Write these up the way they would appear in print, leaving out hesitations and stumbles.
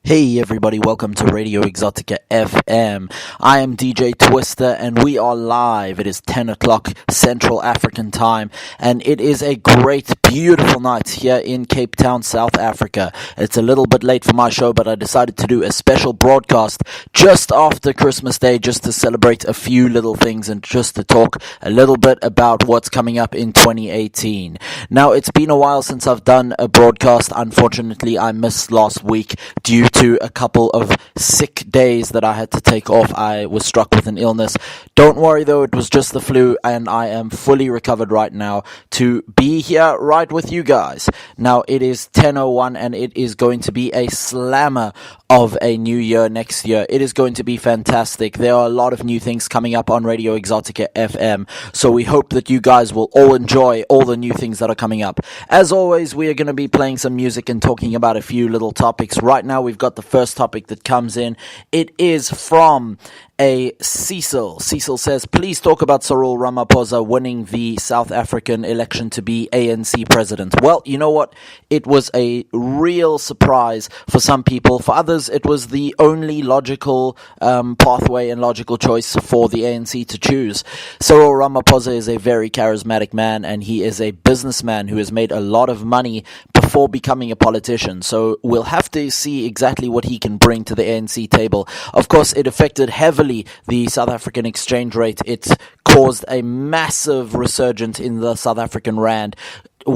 Hey everybody, welcome to Radio EXOTICA FM. I am DJ Twister and we are live. It is 10 o'clock Central African time and it is a great, beautiful night here in Cape Town, South Africa. It's a little bit late for my show, but I decided to do a special broadcast just after Christmas Day just to celebrate a few little things and just to talk a little bit about what's coming up in 2018. Now, it's been a while since I've done a broadcast. Unfortunately, I missed last week due to a couple of sick days that I had to take off. I was struck with an illness. Don't worry though, it was just the flu and I am fully recovered right now to be here right with you guys. Now it is 10:01 and it is going to be a slammer of a new year next year. It is going to be fantastic. There are a lot of new things coming up on Radio EXOTICA FM, so we hope that you guys will all enjoy all the new things that are coming up. As always, we are going to be playing some music and talking about a few little topics. Right now we've got the first topic that comes in. It is from a Cecil. Cecil says, please talk about Cyril Ramaphosa winning the South African election to be ANC president. Well, you know what? It was a real surprise for some people. For others, it was the only logical pathway and logical choice for the ANC to choose. Cyril Ramaphosa is a very charismatic man and he is a businessman who has made a lot of money before becoming a politician. So we'll have to see exactly what he can bring to the ANC table. Of course, it affected heavily the South African exchange rate. It caused a massive resurgence in the South African rand,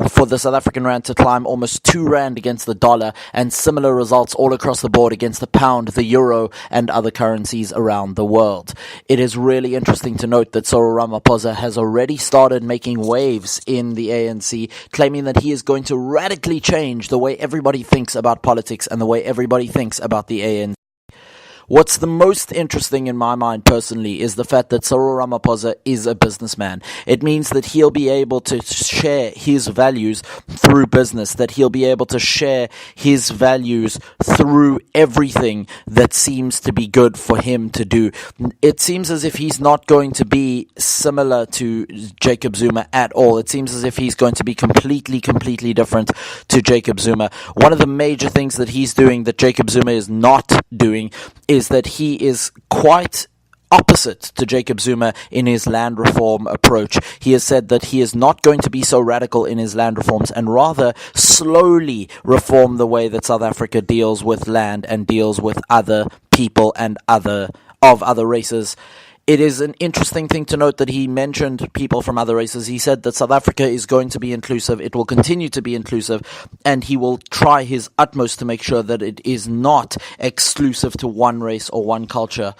for the South African rand to climb almost 2 rand against the dollar, and similar results all across the board against the pound, the euro, and other currencies around the world. It is really interesting to note that Cyril Ramaphosa has already started making waves in the ANC, claiming that he is going to radically change the way everybody thinks about politics and the way everybody thinks about the ANC. What's the most interesting in my mind personally is the fact that Cyril Ramaphosa is a businessman. It means that he'll be able to share his values through business, that he'll be able to share his values through everything that seems to be good for him to do. It seems as if he's not going to be similar to Jacob Zuma at all. It seems as if he's going to be completely different to Jacob Zuma. One of the major things that he's doing that Jacob Zuma is not doing is that he is quite opposite to Jacob Zuma in his land reform approach. He has said that he is not going to be so radical in his land reforms and rather slowly reform the way that South Africa deals with land and deals with other people and other races. It is an interesting thing to note that he mentioned people from other races. He said that South Africa is going to be inclusive, it will continue to be inclusive, and he will try his utmost to make sure that it is not exclusive to one race or one culture.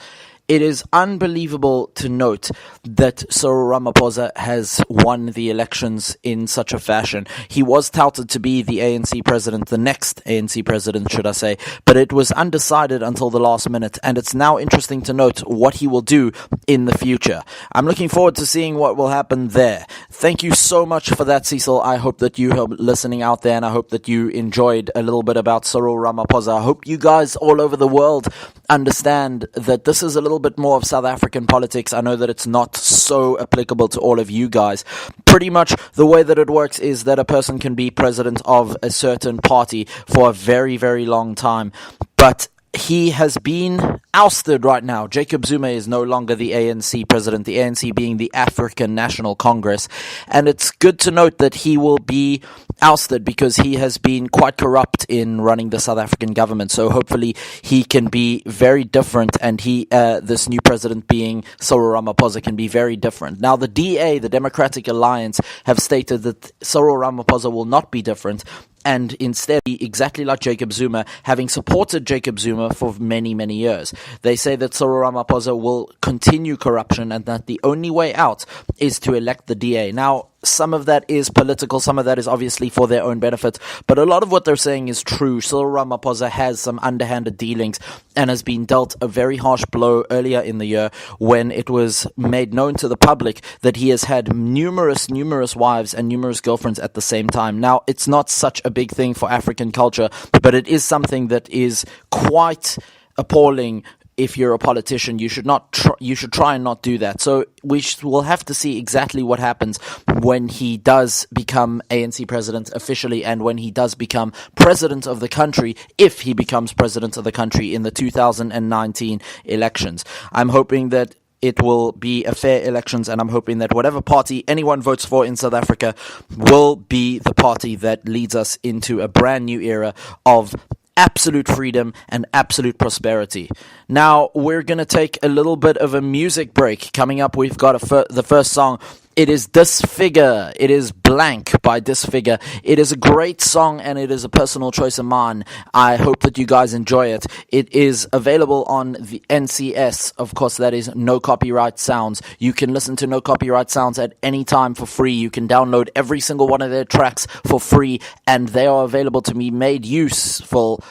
It is unbelievable to note that Cyril Ramaphosa has won the elections in such a fashion. He was touted to be the ANC president, the next ANC president, should I say, but it was undecided until the last minute, and it's now interesting to note what he will do in the future. I'm looking forward to seeing what will happen there. Thank you so much for that, Cecil. I hope that you are listening out there, and I hope that you enjoyed a little bit about Cyril Ramaphosa. I hope you guys all over the world understand that this is a little bit more of South African politics. I know that it's not so applicable to all of you guys. Pretty much the way that it works is that a person can be president of a certain party for a very long time, but he has been ousted right now. Jacob Zuma is no longer the ANC president, the ANC being the African National Congress, and it's good to note that he will be ousted because he has been quite corrupt in running the South African government. So hopefully he can be very different, and this new president being Cyril Ramaphosa can be very different. Now the DA, the Democratic Alliance, have stated that Cyril Ramaphosa will not be different, and instead be exactly like Jacob Zuma, having supported Jacob Zuma for many years. They say that Cyril Ramaphosa will continue corruption and that the only way out is to elect the DA. Now, some of that is political, some of that is obviously for their own benefit, but a lot of what they're saying is true. Cyril Ramaphosa has some underhanded dealings and has been dealt a very harsh blow earlier in the year when it was made known to the public that he has had numerous wives and numerous girlfriends at the same time. Now, it's not such a big thing for African culture, but it is something that is quite appalling if you're a politician, you should not. You should try and not do that. So we'll have to see exactly what happens when he does become ANC president officially, and when he does become president of the country, if he becomes president of the country in the 2019 elections. I'm hoping that it will be a fair elections, and I'm hoping that whatever party anyone votes for in South Africa will be the party that leads us into a brand new era of absolute freedom and absolute prosperity. Now, we're going to take a little bit of a music break. Coming up, we've got the first song. It is Disfigure. It is Blank by Disfigure. It is a great song, and it is a personal choice of mine. I hope that you guys enjoy it. It is available on the NCS. Of course, that is No Copyright Sounds. You can listen to No Copyright Sounds at any time for free. You can download every single one of their tracks for free, and they are available to be made useful,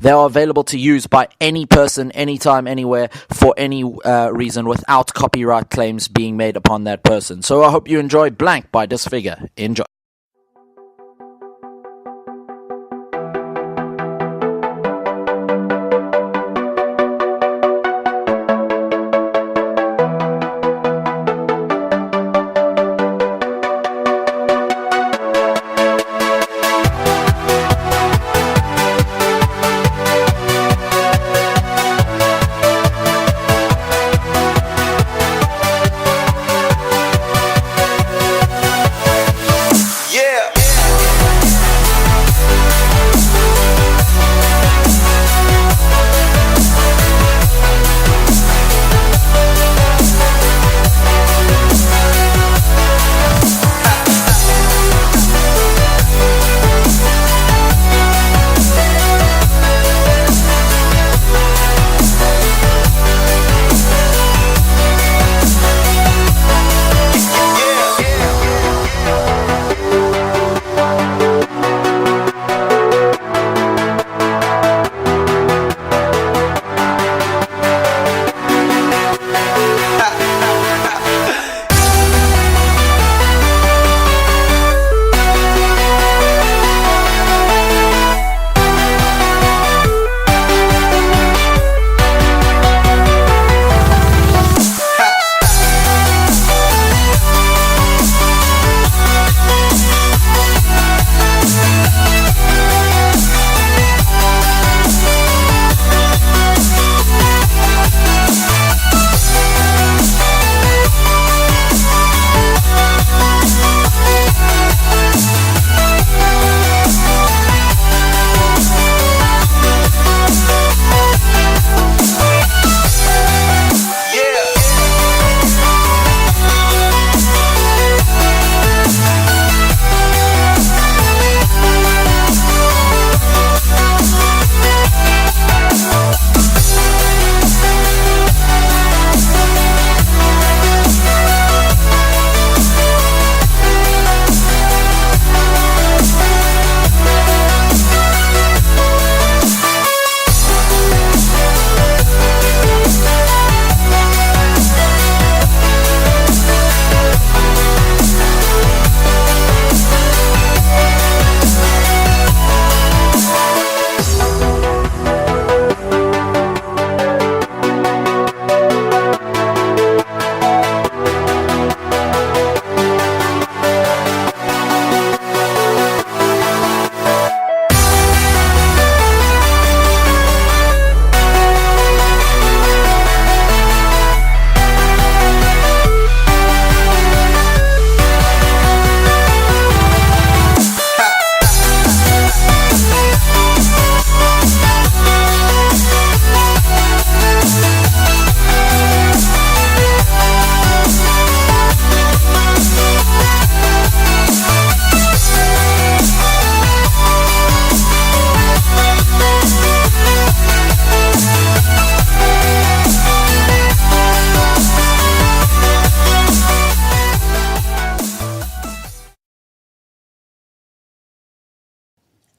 they are available to use by any person, anytime, anywhere, for any reason, without copyright claims being made upon that person. So I hope you enjoy Blank by Disfigure. Enjoy.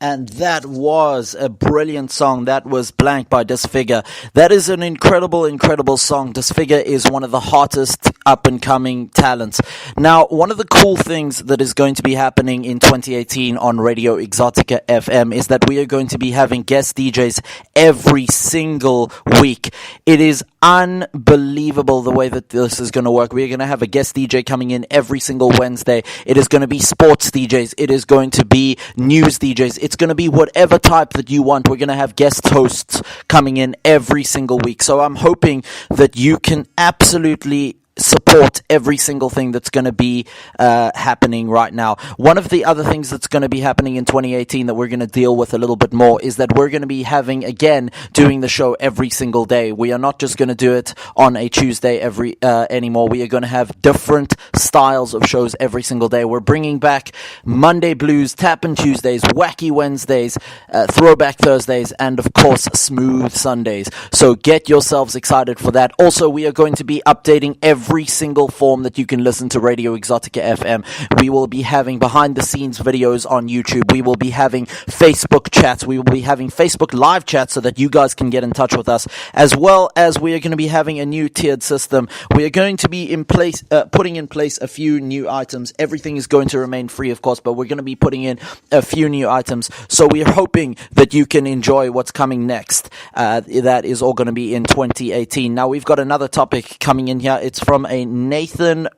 And that was a brilliant song. That was Blank by Disfigure. That is an incredible, incredible song. Disfigure is one of the hottest up-and-coming talents. Now, one of the cool things that is going to be happening in 2018 on Radio EXOTICA FM is that we are going to be having guest DJs every single week. It is unbelievable the way that this is going to work. We're going to have a guest DJ coming in every single Wednesday. It is going to be sports DJs. It is going to be news DJs. It's going to be whatever type that you want. We're going to have guest hosts coming in every single week. So I'm hoping that you can absolutely support every single thing that's going to be happening right now. One of the other things that's going to be happening in 2018 that we're going to deal with a little bit more is that we're going to be doing the show every single day. We are not just going to do it on a Tuesday anymore. We are going to have different styles of shows every single day. We're bringing back Monday Blues, Tappin' Tuesdays, Wacky Wednesdays, Throwback Thursdays, and of course Smooth Sundays. So get yourselves excited for that. Also, we are going to be updating every single form that you can listen to Radio Exotica FM. We will be having behind the scenes videos on YouTube. We will be having Facebook chats. We will be having Facebook live chats so that you guys can get in touch with us, as well as we are going to be having a new tiered system. We are going to be putting in place a few new items. Everything is going to remain free, of course, but we're going to be putting in a few new items. So we are hoping that you can enjoy what's coming next. That is all going to be in 2018. Now we've got another topic coming in here. It's from a Nathan.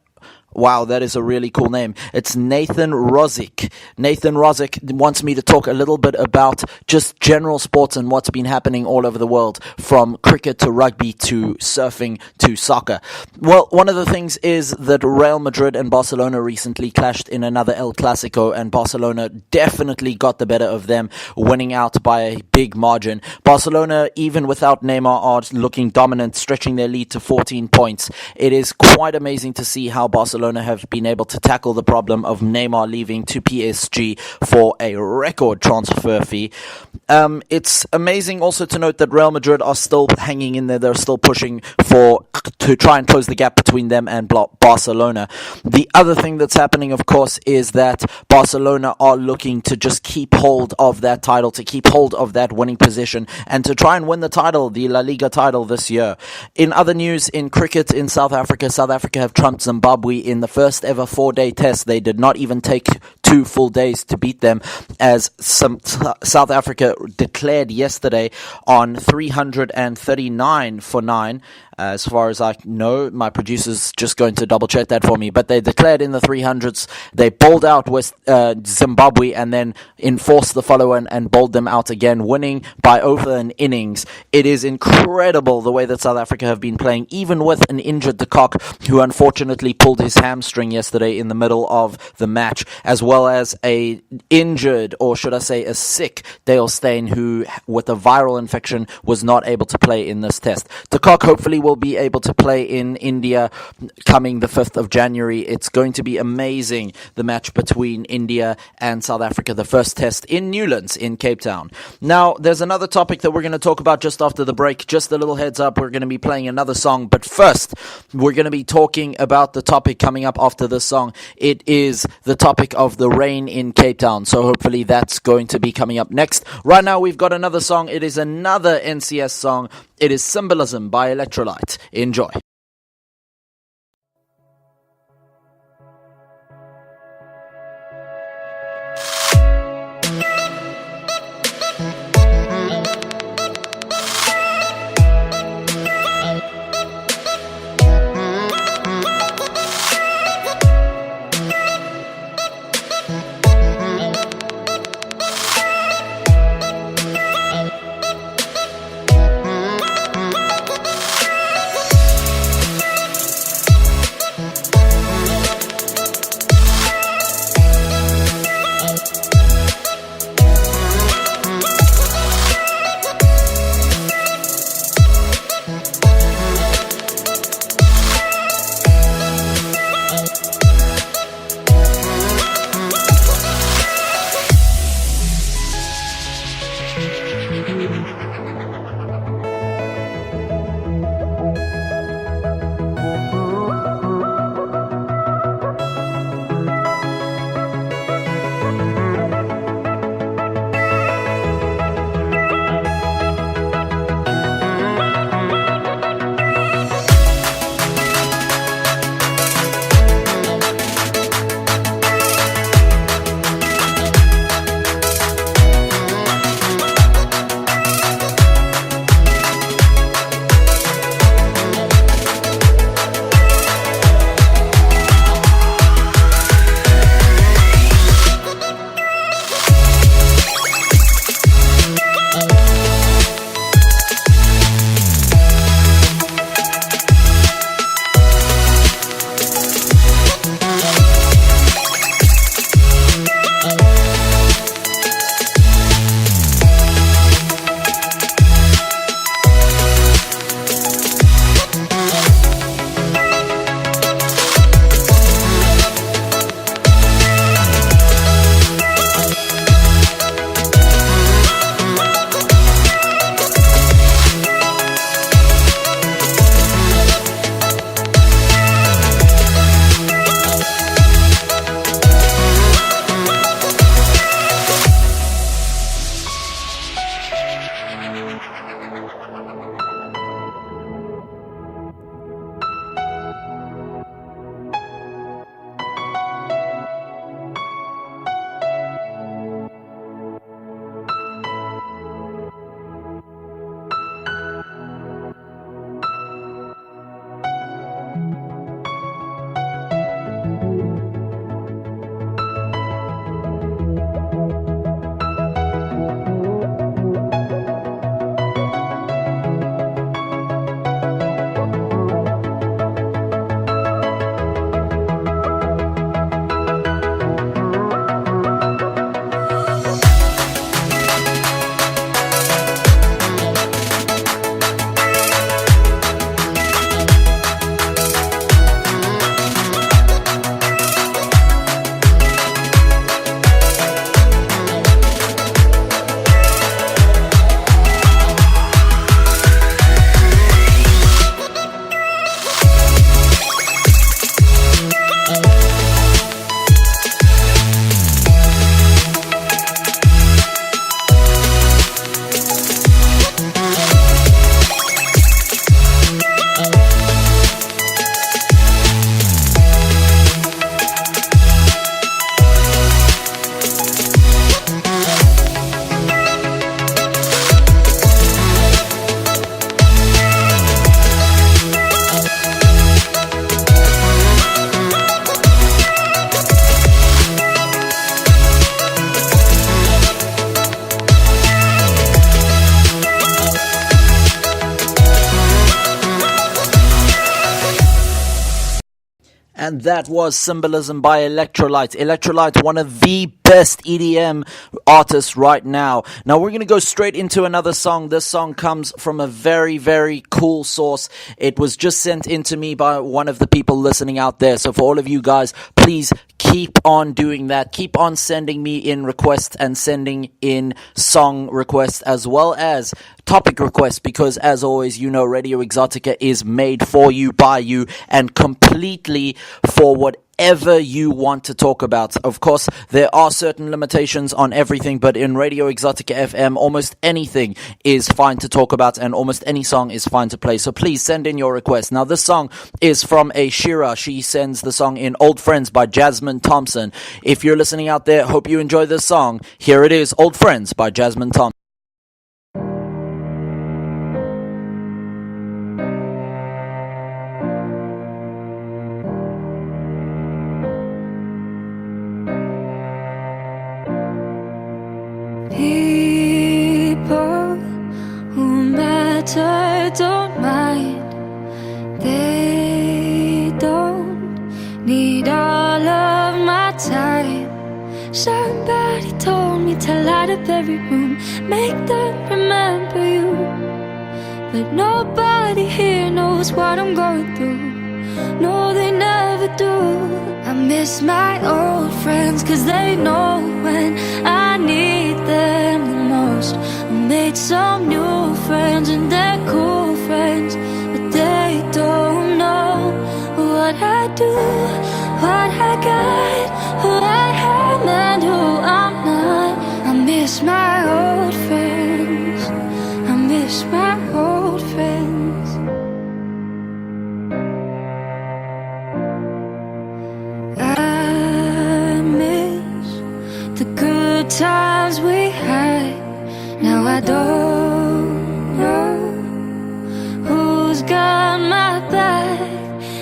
Wow, that is a really cool name. It's Nathan Rozic. Nathan Rozic wants me to talk a little bit about just general sports and what's been happening all over the world, from cricket to rugby to surfing to soccer. Well, one of the things is that Real Madrid and Barcelona recently clashed in another El Clasico, and Barcelona definitely got the better of them, winning out by a big margin. Barcelona, even without Neymar, are looking dominant, stretching their lead to 14 points. It is quite amazing to see how Barcelona have been able to tackle the problem of Neymar leaving to PSG for a record transfer fee. It's amazing also to note that Real Madrid are still hanging in there. They're still pushing to try and close the gap between them and Barcelona. The other thing that's happening, of course, is that Barcelona are looking to just keep hold of that title, to keep hold of that winning position, and to try and win the title, the La Liga title this year. In other news, in cricket in South Africa have trumped Zimbabwe in the first ever 4-day test. They did not even take 2 full days to beat them, as South Africa declared yesterday on 339 for 9. As far as I know, my producer's just going to double check that for me, but they declared in the 300s. They bowled out with Zimbabwe and then enforced the follow and bowled them out again, winning by over an innings. It is incredible the way that South Africa have been playing, even with an injured De Kock, who unfortunately pulled his hamstring yesterday in the middle of the match, as well as a injured, or should I say a sick, Dale Steyn, who with a viral infection was not able to play in this test. De Kock hopefully will be able to play in India coming the 5th of January. It's going to be amazing, the match between India and South Africa, the first test in Newlands in Cape Town. Now, there's another topic that we're going to talk about just after the break. Just a little heads up, we're going to be playing another song, but first, we're going to be talking about the topic coming up after this song. It is the topic of the rain in Cape Town, so hopefully that's going to be coming up next. Right now, we've got another song. It is another NCS song. It is Symbolism by Electrolyte. Enjoy. And that was Symbolism by Electrolyte. Electrolyte, one of the best EDM artists right now. Now we're going to go straight into another song. This song comes from a very, very cool source. It was just sent in to me by one of the people listening out there. So for all of you guys, please keep on doing that. Keep on sending me in requests and sending in song requests as well as topic requests, because as always, you know, Radio Exotica is made for you, by you, and completely for whatever you want to talk about. Of course, there are certain limitations on everything, but in Radio Exotica FM, almost anything is fine to talk about and almost any song is fine to play. So please send in your request. Now, this song is from a Shira. She sends the song in Old Friends by Jasmine Thompson. If you're listening out there, hope you enjoy this song. Here it is, Old Friends by Jasmine Thompson. People who matter don't mind. They don't need all of my time. Somebody told me to light up every room, make them remember you. But nobody here knows what I'm going through. No, they never do. I miss my old friends, 'cause they know when I need them the most. I made some new friends and they're cool friends, but they don't know what I do, what I got, who I am and who I'm not. I miss my old friends, I miss my old friends. Times we had, now I don't know who's got my back.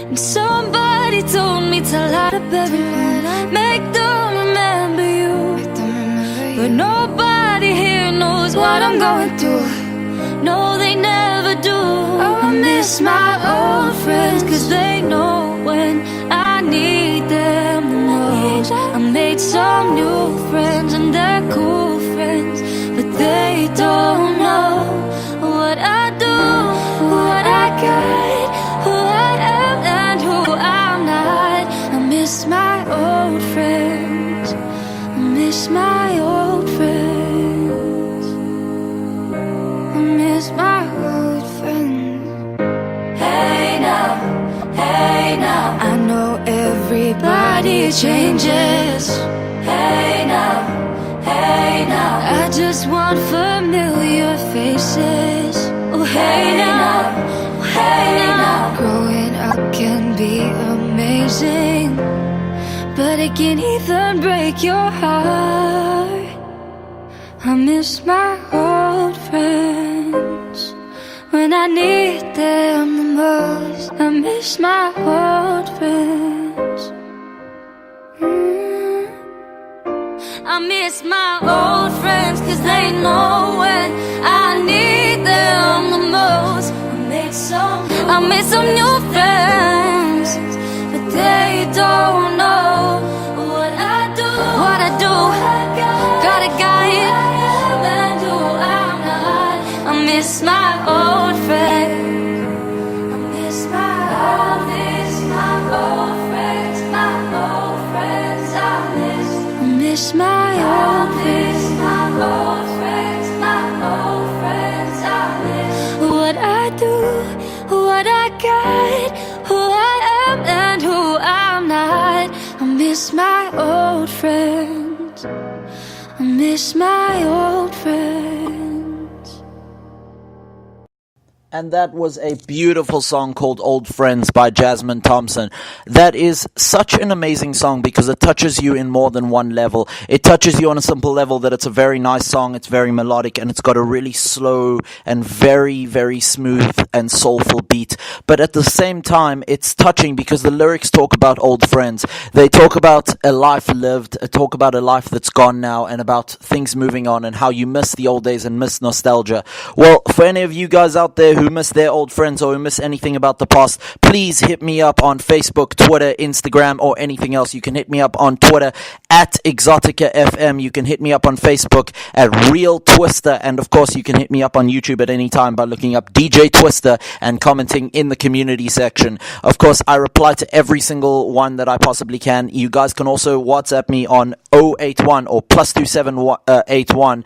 And somebody told me to light up every room, make them remember you. But nobody here knows what I'm going through. No, they never do. Oh, I miss my old friends, 'cause they know when I need them the most. I made some new friends and they're cool friends, but they don't know what I do, what I got, who I am and who I'm not. I miss my old friends, I miss my old friends, I miss my old friends. Hey now, I know everybody changes. Hey now, I just want familiar faces. Oh hey now, growing up can be amazing, but it can even break your heart. I miss my old friends when I need them the most. I miss my old friends. I miss my old friends, 'cause they know when I need them the most. I made some new friends, but they don't know what I do, got a guy and who I'm not. I miss my old friends, I miss my old friends, my old friends, I miss my old friends, my old friends, I miss what I do, what I got, who I am and who I'm not. I miss my old friends, I miss my old friends. And that was a beautiful song called Old Friends by Jasmine Thompson. That is such an amazing song because it touches you in more than one level. It touches you on a simple level that it's a very nice song, it's very melodic, and it's got a really slow and very, very smooth and soulful beat. But at the same time, it's touching because the lyrics talk about old friends. They talk about a life lived, talk about a life that's gone now, and about things moving on and how you miss the old days and miss nostalgia. Well, for any of you guys out there who miss their old friends or who miss anything about the past, please hit me up on Facebook, Twitter, Instagram, or anything else. You can hit me up on Twitter at EXOTICA FM. You can hit me up on Facebook at Real Twister. And of course, you can hit me up on YouTube at any time by looking up DJ Twister and commenting in the community section. Of course, I reply to every single one that I possibly can. You guys can also WhatsApp me on 081 or +278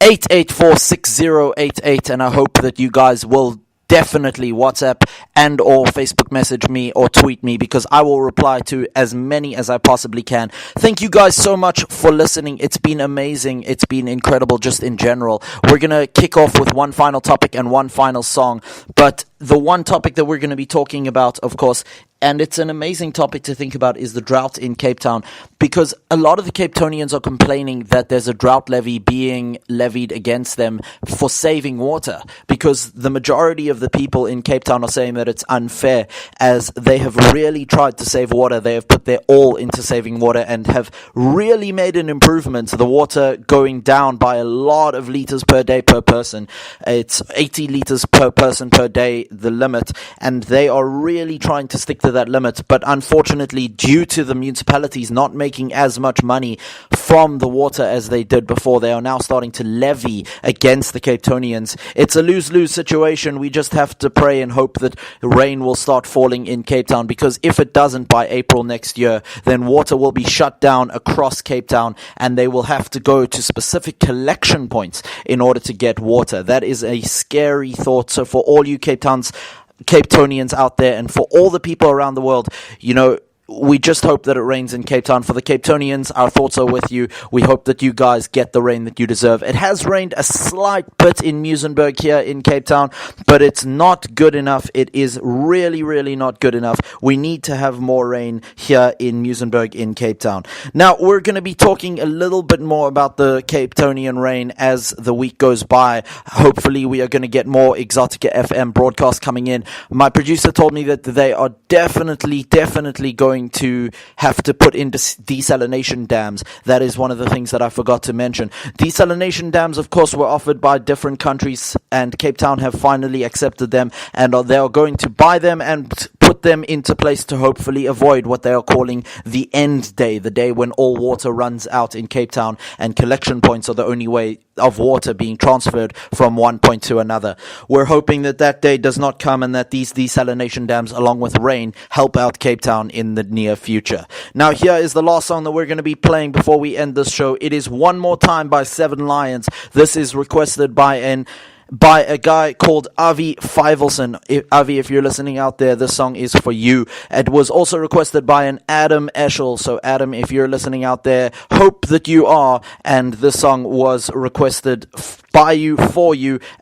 8846088, and I hope that you guys will definitely WhatsApp and or Facebook message me or tweet me, because I will reply to as many as I possibly can. Thank you guys so much for listening. It's been amazing. It's been incredible just in general. We're going to kick off with one final topic and one final song, but the one topic that we're going to be talking about, of course, and it's an amazing topic to think about, is the drought in Cape Town, because a lot of the Cape Townians are complaining that there's a drought levy being levied against them for saving water, because the majority of the people in Cape Town are saying that it's unfair, as they have really tried to save water. They have put their all into saving water and have really made an improvement. The water going down by a lot of liters per day per person. It's 80 liters per person per day, the limit, and they are really trying to stick to that limit. But unfortunately, due to the municipalities not making as much money from the water as they did before, they are now starting to levy against the Cape Townians. It's a lose-lose situation. We just have to pray and hope that rain will start falling in Cape Town, because if it doesn't by April next year, then water will be shut down across Cape Town and they will have to go to specific collection points in order to get water. That is a scary thought. So for all you Cape Townians out there, and for all the people around the world, we just hope that it rains in Cape Town. For the Cape Townians, our thoughts are with you. We hope that you guys get the rain that you deserve. It has rained a slight bit in Muizenberg here in Cape Town, but it's not good enough. It is really, really not good enough. We need to have more rain here in Muizenberg in Cape Town. Now, we're going to be talking a little bit more about the Cape Townian rain as the week goes by. Hopefully, we are going to get more EXOTICA FM broadcasts coming in. My producer told me that they are definitely going to have to put in desalination dams. That is one of the things that I forgot to mention. Desalination dams, of course, were offered by different countries, and Cape Town have finally accepted them, and they are going to buy them and put them into place to hopefully avoid what they are calling the end day, the day when all water runs out in Cape Town and collection points are the only way of water being transferred from one point to another. We're hoping that that day does not come, and that these desalination dams, along with rain, help out Cape Town in the near future. Now, here is the last song that we're going to be playing before we end this show. It is One More Time by Seven Lions. This is requested by a guy called Avi Fivelson. Avi, if you're listening out there, this song is for you. It was also requested by an Adam Eschel. So Adam, if you're listening out there, hope that you are. And this song was requested by you,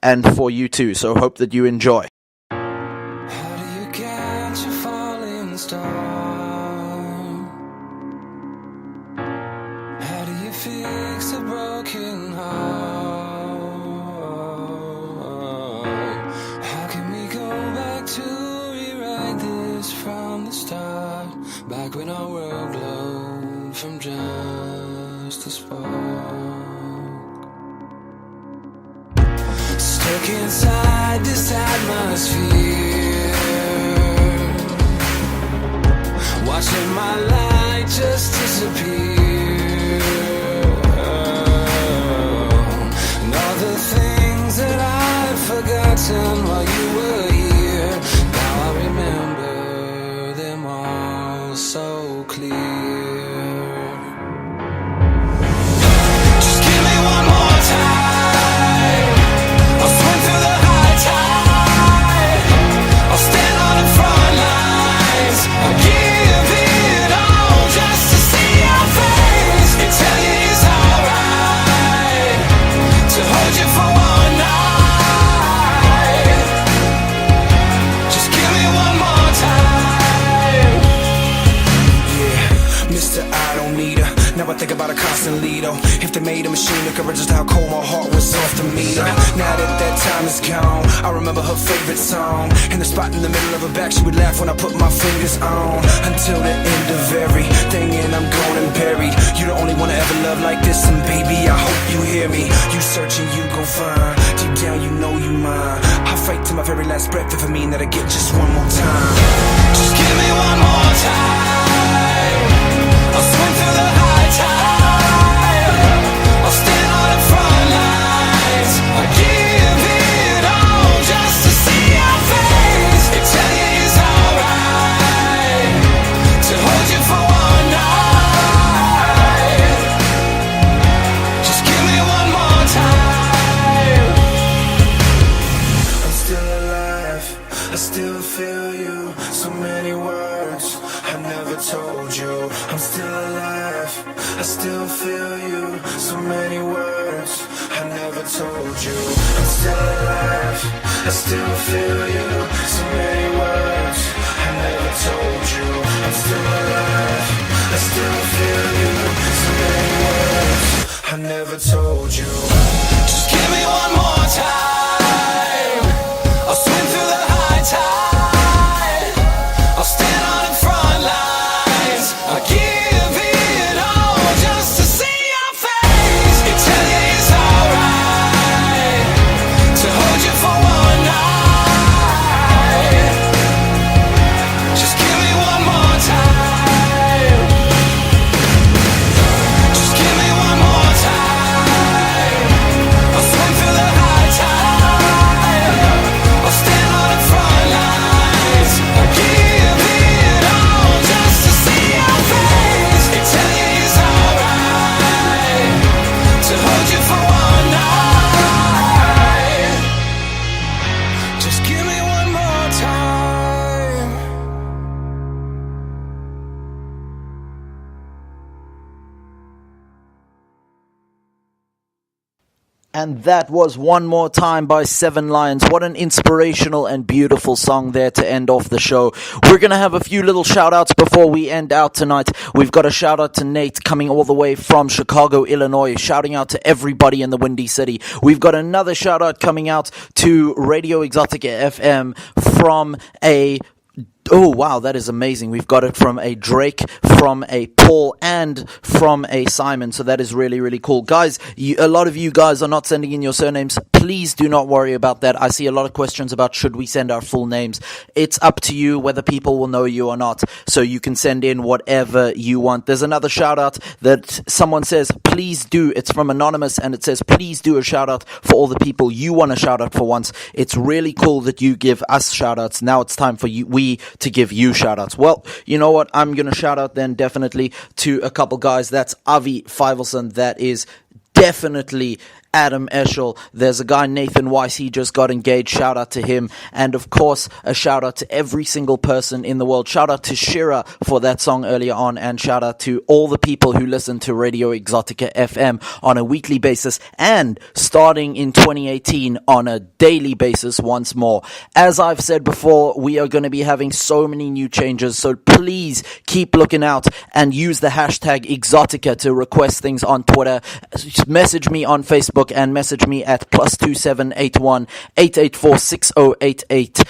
and for you too. So hope that you enjoy. How do you catch a falling star? How do you fix a broken heart? How can we go back to rewrite this from the start? Back when our world glowed from just a spark. Stuck inside this atmosphere, watching my light just disappear. And all the things that I've forgotten while you were here, now I remember them all so clear. Just give me one more time. I'll swim through the high tide. I'll stand on the front lines. I'll give it all just to see your face and tell you it's alright to hold you for one night. Just give me one more time. Yeah, Mr. I don't need her. Now I think about her constantly though. If they made a machine that could register how cold my heart was off to me though. Now that that time is gone, I remember her favorite song. In the spot in the middle of her back, she would laugh when I put my fingers on. Until the end of everything, and I'm gone and buried. You're the only one I ever loved like this, and baby, I hope you hear me. You searching, you gon' find. Deep down, you know you mine. I fight to my very last breath if it mean that I get just one more time. Just give me one more time. I'll swim through the high tide. I'll stand on the front lines. I'll give it all just to see your face and tell you it's alright to hold you for one night. Just give me one more time. I'm still alive, I still feel you. So many words I never told you. I'm still alive, I still feel you. So many words I never told you. I'm still alive, I still feel you. So many words I never told you. I'm still alive, I still feel you. So many words I never told you. Just give me one more time. I'll swim through the high tide. I'll stand on the front lines. I'll give it all just to see your face and tell you it's alright to hold you for one night. Just give me one more time. Just give me one more time. I'll swim through the high tide. I'll stand on the front lines. I'll give it all just to see your face and tell you it's alright to hold you for one night. Just give me one more time. And that was One More Time by Seven Lions. What an inspirational and beautiful song there to end off the show. We're going to have a few little shout outs before we end out tonight. We've got a shout out to Nate coming all the way from Chicago, Illinois, shouting out to everybody in the Windy City. We've got another shout out coming out to Radio Exotica FM from a Oh, wow, that is amazing. We've got it from a Drake, from a Paul, and from a Simon. So that is really, really cool. Guys, a lot of you guys are not sending in your surnames. Please do not worry about that. I see a lot of questions about should we send our full names. It's up to you whether people will know you or not. So you can send in whatever you want. There's another shout out that someone says, please do. It's from Anonymous, and it says, please do a shout out for all the people you want to shout out for once. It's really cool that you give us shout outs. Now it's time for we to give you shout outs. Well, you know what? I'm going to shout out then definitely to a couple guys. That's Avi Fivelson. That is definitely Adam Eschel. There's a guy, Nathan Weiss, he just got engaged. Shout out to him. And of course, a shout out to every single person in the world. Shout out to Shira for that song earlier on. And shout out to all the people who listen to Radio Exotica FM on a weekly basis. And starting in 2018 on a daily basis once more. As I've said before, we are going to be having so many new changes. So please keep looking out and use the hashtag Exotica to request things on Twitter. Message me on Facebook and message me at +2781 884 6088.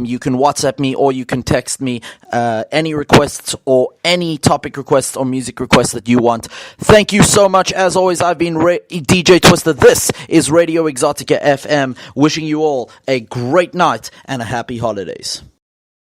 You can WhatsApp me or you can text me any requests or any topic requests or music requests that you want. Thank you so much. As always, I've been DJ Twister. This is Radio Exotica FM. Wishing you all a great night and a happy holidays.